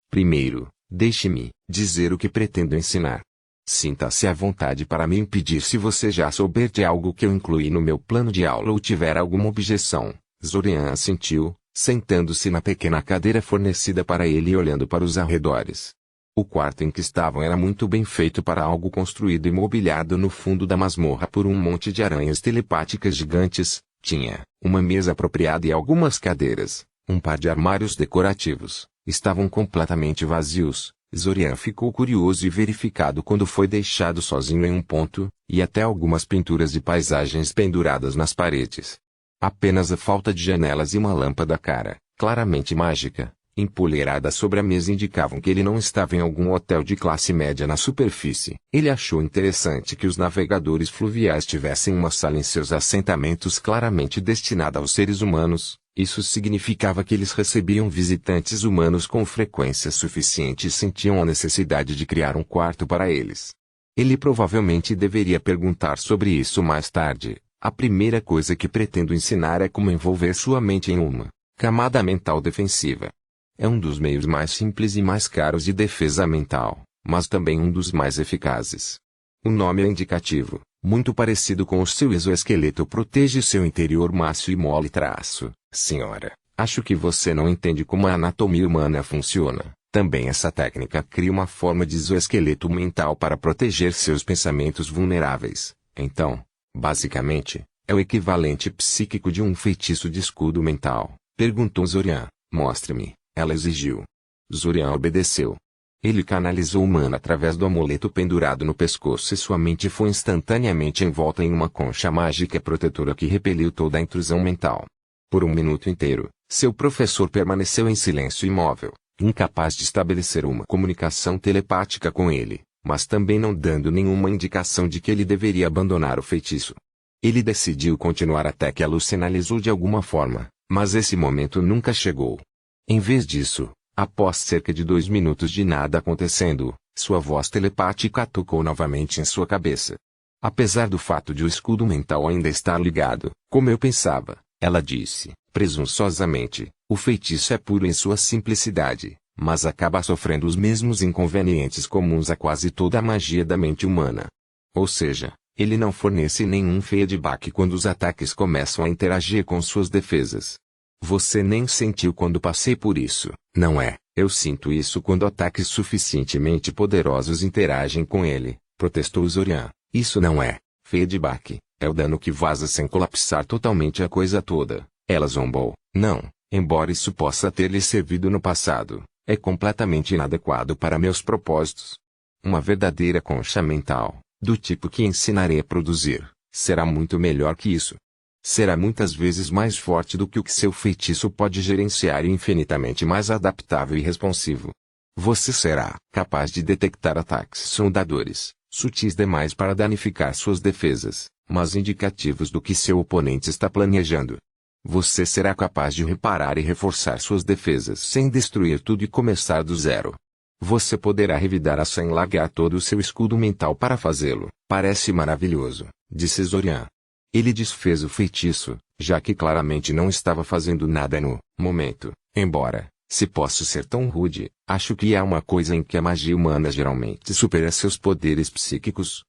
Primeiro, deixe-me dizer o que pretendo ensinar. Sinta-se à vontade para me impedir se você já souber de algo que eu incluí no meu plano de aula ou tiver alguma objeção. Zorian assentiu, sentando-se na pequena cadeira fornecida para ele e olhando para os arredores. O quarto em que estavam era muito bem feito para algo construído e mobiliado no fundo da masmorra por um monte de aranhas telepáticas gigantes. Tinha uma mesa apropriada e algumas cadeiras, um par de armários decorativos. Estavam completamente vazios. Zorian ficou curioso e verificado quando foi deixado sozinho em um ponto, e até algumas pinturas de paisagens penduradas nas paredes. Apenas a falta de janelas e uma lâmpada cara, claramente mágica, empoleirada sobre a mesa indicavam que ele não estava em algum hotel de classe média na superfície. Ele achou interessante que os navegadores fluviais tivessem uma sala em seus assentamentos claramente destinada aos seres humanos. Isso significava que eles recebiam visitantes humanos com frequência suficiente e sentiam a necessidade de criar um quarto para eles. Ele provavelmente deveria perguntar sobre isso mais tarde. A primeira coisa que pretendo ensinar é como envolver sua mente em uma camada mental defensiva. É um dos meios mais simples e mais caros de defesa mental, mas também um dos mais eficazes. O nome é indicativo, muito parecido com o seu exoesqueleto protege seu interior macio e mole traço. Senhora, acho que você não entende como a anatomia humana funciona. Também essa técnica cria uma forma de exoesqueleto mental para proteger seus pensamentos vulneráveis. Então, basicamente, é o equivalente psíquico de um feitiço de escudo mental. Perguntou Zorian. Mostre-me, ela exigiu. Zorian obedeceu. Ele canalizou o mana através do amuleto pendurado no pescoço e sua mente foi instantaneamente envolta em uma concha mágica protetora que repeliu toda a intrusão mental. Por um minuto inteiro, seu professor permaneceu em silêncio imóvel, incapaz de estabelecer uma comunicação telepática com ele, mas também não dando nenhuma indicação de que ele deveria abandonar o feitiço. Ele decidiu continuar até que a luz sinalizou de alguma forma, mas esse momento nunca chegou. Em vez disso, após cerca de 2 minutos de nada acontecendo, sua voz telepática tocou novamente em sua cabeça. Apesar do fato de o escudo mental ainda estar ligado, como eu pensava, ela disse, presunçosamente, o feitiço é puro em sua simplicidade, mas acaba sofrendo os mesmos inconvenientes comuns a quase toda a magia da mente humana. Ou seja, ele não fornece nenhum feedback quando os ataques começam a interagir com suas defesas. Você nem sentiu quando passei por isso, não é? Eu sinto isso quando ataques suficientemente poderosos interagem com ele, protestou Zorian. Isso não é feedback, é o dano que vaza sem colapsar totalmente a coisa toda. Ela zombou. Não, embora isso possa ter lhe servido no passado, é completamente inadequado para meus propósitos. Uma verdadeira concha mental, do tipo que ensinarei a produzir, será muito melhor que isso. Será muitas vezes mais forte do que o que seu feitiço pode gerenciar e infinitamente mais adaptável e responsivo. Você será capaz de detectar ataques sondadores, sutis demais para danificar suas defesas, mas indicativos do que seu oponente está planejando. Você será capaz de reparar e reforçar suas defesas sem destruir tudo e começar do zero. Você poderá revidar sem largar todo o seu escudo mental para fazê-lo. Parece maravilhoso, disse Zorian. Ele desfez o feitiço, já que claramente não estava fazendo nada no momento, embora, se posso ser tão rude, acho que há uma coisa em que a magia humana geralmente supera seus poderes psíquicos.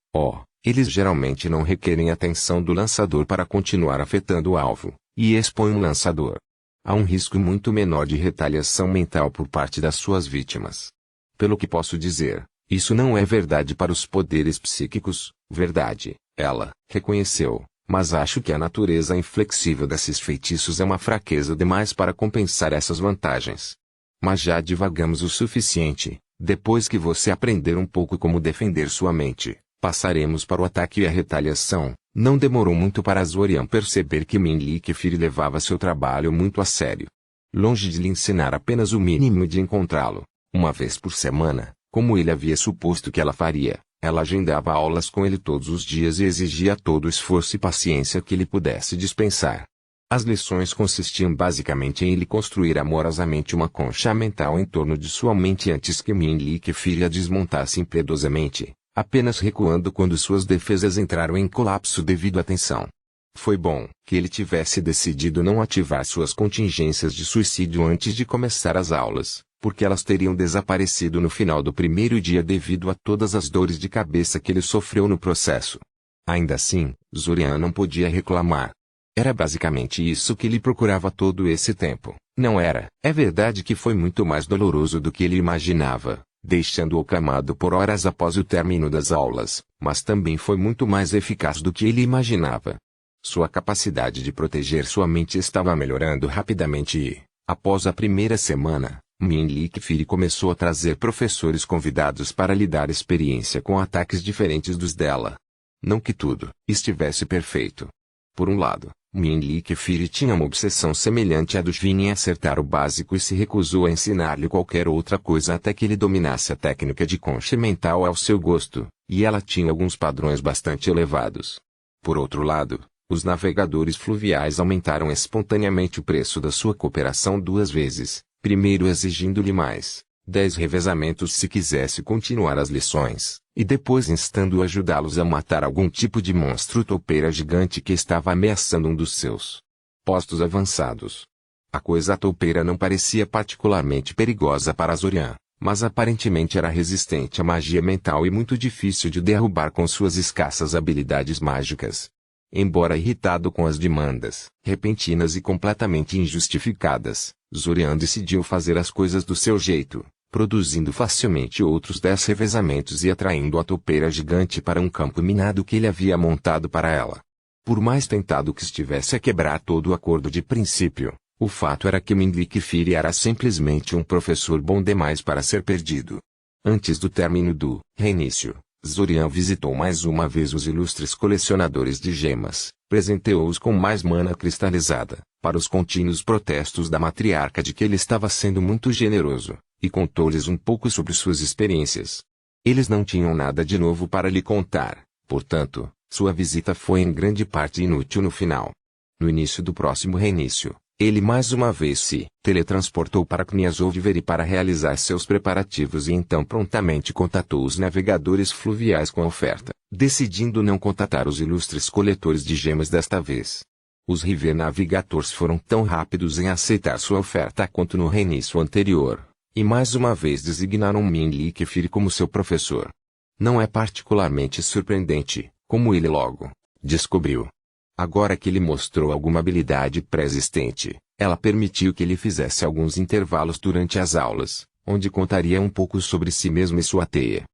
Eles geralmente não requerem atenção do lançador para continuar afetando o alvo, e expõem o lançador. Há um risco muito menor de retaliação mental por parte das suas vítimas. Pelo que posso dizer, Isso não é verdade para os poderes psíquicos, verdade, ela reconheceu, mas acho que a natureza inflexível desses feitiços é uma fraqueza demais para compensar essas vantagens. Mas já divagamos o suficiente, depois que você aprender um pouco como defender sua mente, passaremos para o ataque e a retaliação. Não demorou muito para Zorian perceber que Minli Kefir levava seu trabalho muito a sério. Longe de lhe ensinar apenas o mínimo de encontrá-lo, uma vez por semana, como ele havia suposto que ela faria, ela agendava aulas com ele todos os dias e exigia todo o esforço e paciência que ele pudesse dispensar. As lições consistiam basicamente em ele construir amorosamente uma concha mental em torno de sua mente antes que Minli Kefir a desmontasse impiedosamente, apenas recuando quando suas defesas entraram em colapso devido à tensão. Foi bom que ele tivesse decidido não ativar suas contingências de suicídio antes de começar as aulas, porque elas teriam desaparecido no final do primeiro dia devido a todas as dores de cabeça que ele sofreu no processo. Ainda assim, Zorian não podia reclamar. Era basicamente isso que ele procurava todo esse tempo, não era? É verdade que foi muito mais doloroso do que ele imaginava, deixando-o camado por horas após o término das aulas, mas também foi muito mais eficaz do que ele imaginava. Sua capacidade de proteger sua mente estava melhorando rapidamente e, após a primeira semana, Minli Kefir começou a trazer professores convidados para lhe dar experiência com ataques diferentes dos dela. Não que tudo estivesse perfeito. Por um lado, Minli Kefir tinha uma obsessão semelhante à do Jin em acertar o básico e se recusou a ensinar-lhe qualquer outra coisa até que ele dominasse a técnica de concha mental ao seu gosto, e ela tinha alguns padrões bastante elevados. Por outro lado, os navegadores fluviais aumentaram espontaneamente o preço da sua cooperação 2 vezes, primeiro exigindo-lhe mais 10 revezamentos se quisesse continuar as lições, e depois instando-o a ajudá-los a matar algum tipo de monstro toupeira gigante que estava ameaçando um dos seus postos avançados. A coisa toupeira não parecia particularmente perigosa para Zorian, mas aparentemente era resistente à magia mental e muito difícil de derrubar com suas escassas habilidades mágicas. Embora irritado com as demandas repentinas e completamente injustificadas, Zorian decidiu fazer as coisas do seu jeito, produzindo facilmente outros 10 revezamentos e atraindo a toupeira gigante para um campo minado que ele havia montado para ela. Por mais tentado que estivesse a quebrar todo o acordo de princípio, o fato era que Minli Kefir era simplesmente um professor bom demais para ser perdido. Antes do término do reinício, Zorian visitou mais uma vez os ilustres colecionadores de gemas, presenteou-os com mais mana cristalizada, para os contínuos protestos da matriarca de que ele estava sendo muito generoso, e contou-lhes um pouco sobre suas experiências. Eles não tinham nada de novo para lhe contar, portanto, sua visita foi em grande parte inútil no final. No início do próximo reinício, ele mais uma vez se teletransportou para Kniazoviveri para realizar seus preparativos e então prontamente contatou os navegadores fluviais com a oferta, decidindo não contatar os ilustres coletores de gemas desta vez. Os River Navigators foram tão rápidos em aceitar sua oferta quanto no reinício anterior, e mais uma vez designaram Minli Kefir como seu professor. Não é particularmente surpreendente, como ele logo descobriu. Agora que ele mostrou alguma habilidade pré-existente, ela permitiu que ele fizesse alguns intervalos durante as aulas, onde contaria um pouco sobre si mesmo e sua teia.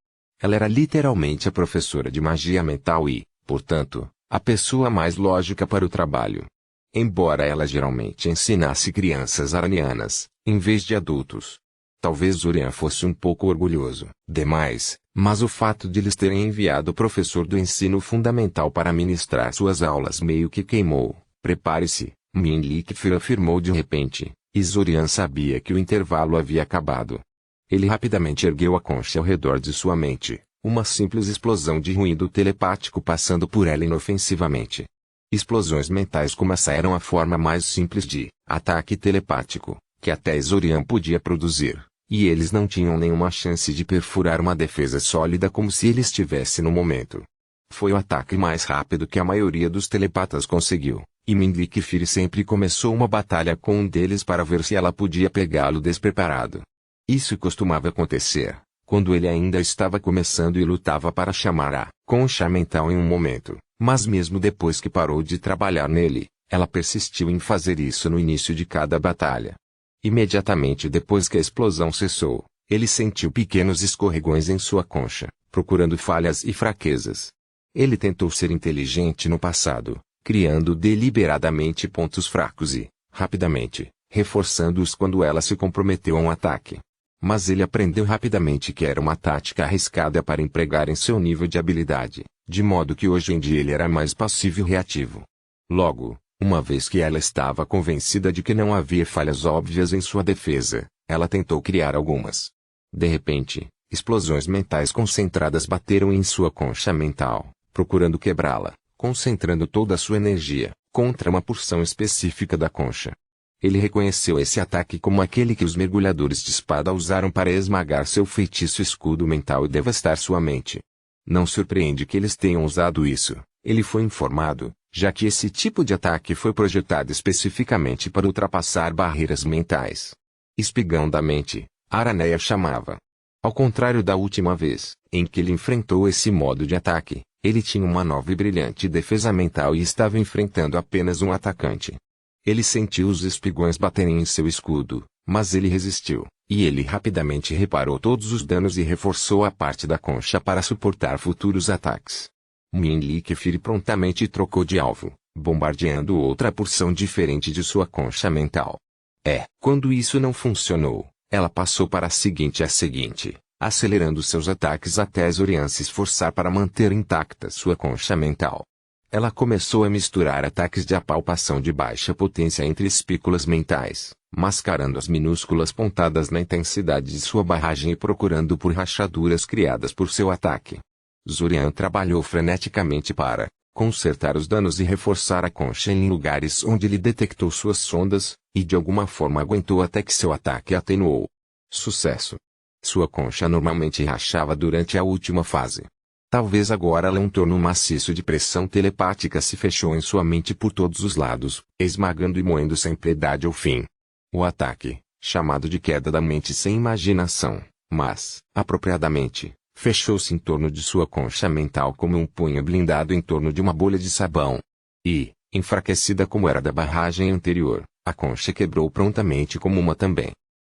Ela era literalmente a professora de magia mental e, portanto, a pessoa mais lógica para o trabalho. Embora ela geralmente ensinasse crianças aranianas, em vez de adultos. Talvez Zorian fosse um pouco orgulhoso demais, mas o fato de lhes terem enviado o professor do ensino fundamental para ministrar suas aulas meio que queimou. Prepare-se, Minli Kefir afirmou de repente, e Zorian sabia que o intervalo havia acabado. Ele rapidamente ergueu a concha ao redor de sua mente, uma simples explosão de ruído telepático passando por ela inofensivamente. Explosões mentais como essa eram a forma mais simples de ataque telepático que até Zorian podia produzir, e eles não tinham nenhuma chance de perfurar uma defesa sólida como se ele estivesse no momento. Foi o ataque mais rápido que a maioria dos telepatas conseguiu, e Minli Kefir sempre começou uma batalha com um deles para ver se ela podia pegá-lo despreparado. Isso costumava acontecer quando ele ainda estava começando e lutava para chamar a concha mental em um momento, mas mesmo depois que parou de trabalhar nele, ela persistiu em fazer isso no início de cada batalha. Imediatamente depois que a explosão cessou, Ele sentiu pequenos escorregões em sua concha, procurando falhas e fraquezas. Ele tentou ser inteligente no passado, criando deliberadamente pontos fracos e, rapidamente, reforçando-os quando ela se comprometeu a um ataque. Mas ele aprendeu rapidamente que era uma tática arriscada para empregar em seu nível de habilidade, de modo que hoje em dia ele era mais passivo e reativo. Logo, uma vez que ela estava convencida de que não havia falhas óbvias em sua defesa, ela tentou criar algumas. De repente, explosões mentais concentradas bateram em sua concha mental, procurando quebrá-la, concentrando toda a sua energia contra uma porção específica da concha. Ele reconheceu esse ataque como aquele que os mergulhadores de espada usaram para esmagar seu feitiço escudo mental e devastar sua mente. Não surpreende que eles tenham usado isso, ele foi informado, já que esse tipo de ataque foi projetado especificamente para ultrapassar barreiras mentais. Espigão da mente, Araneia chamava. Ao contrário da última vez, em que ele enfrentou esse modo de ataque, ele tinha uma nova e brilhante defesa mental e estava enfrentando apenas um atacante. Ele sentiu os espigões baterem em seu escudo, mas ele resistiu, e ele rapidamente reparou todos os danos e reforçou a parte da concha para suportar futuros ataques. Minli Kefir prontamente trocou de alvo, bombardeando outra porção diferente de sua concha mental. Quando isso não funcionou, ela passou para a seguinte, acelerando seus ataques até Zorian se esforçar para manter intacta sua concha mental. Ela começou a misturar ataques de apalpação de baixa potência entre espículas mentais, mascarando as minúsculas pontadas na intensidade de sua barragem e procurando por rachaduras criadas por seu ataque. Zorian trabalhou freneticamente para consertar os danos e reforçar a concha em lugares onde ele detectou suas sondas, e de alguma forma aguentou até que seu ataque atenuou. Sucesso! Sua concha normalmente rachava durante a última fase. Talvez agora um torno maciço de pressão telepática se fechou em sua mente por todos os lados, esmagando e moendo sem piedade ou fim. O ataque, chamado de queda da mente sem imaginação, mas, apropriadamente, fechou-se em torno de sua concha mental como um punho blindado em torno de uma bolha de sabão. E, enfraquecida como era da barragem anterior, a concha quebrou prontamente como uma também.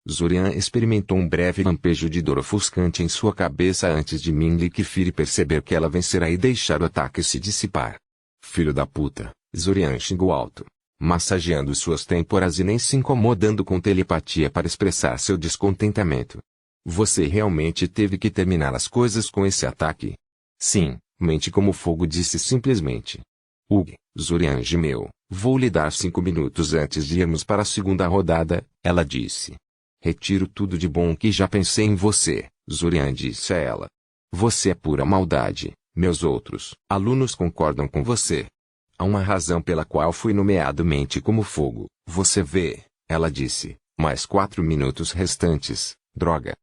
Zorian experimentou um breve lampejo de dor ofuscante em sua cabeça antes de Minli Kefir perceber que ela vencerá e deixar o ataque se dissipar. Filho da puta, Zorian xingou alto, massageando suas têmporas e nem se incomodando com telepatia para expressar seu descontentamento. Você realmente teve que terminar as coisas com esse ataque? Sim, mente como fogo, disse simplesmente. Zorian gemeu. Vou lhe dar 5 minutos antes de irmos para a segunda rodada, ela disse. Retiro tudo de bom que já pensei em você, Zorian disse a ela. Você é pura maldade, meus outros alunos concordam com você. Há uma razão pela qual fui nomeado mente como fogo, você vê, ela disse, mais 4 minutos restantes, droga.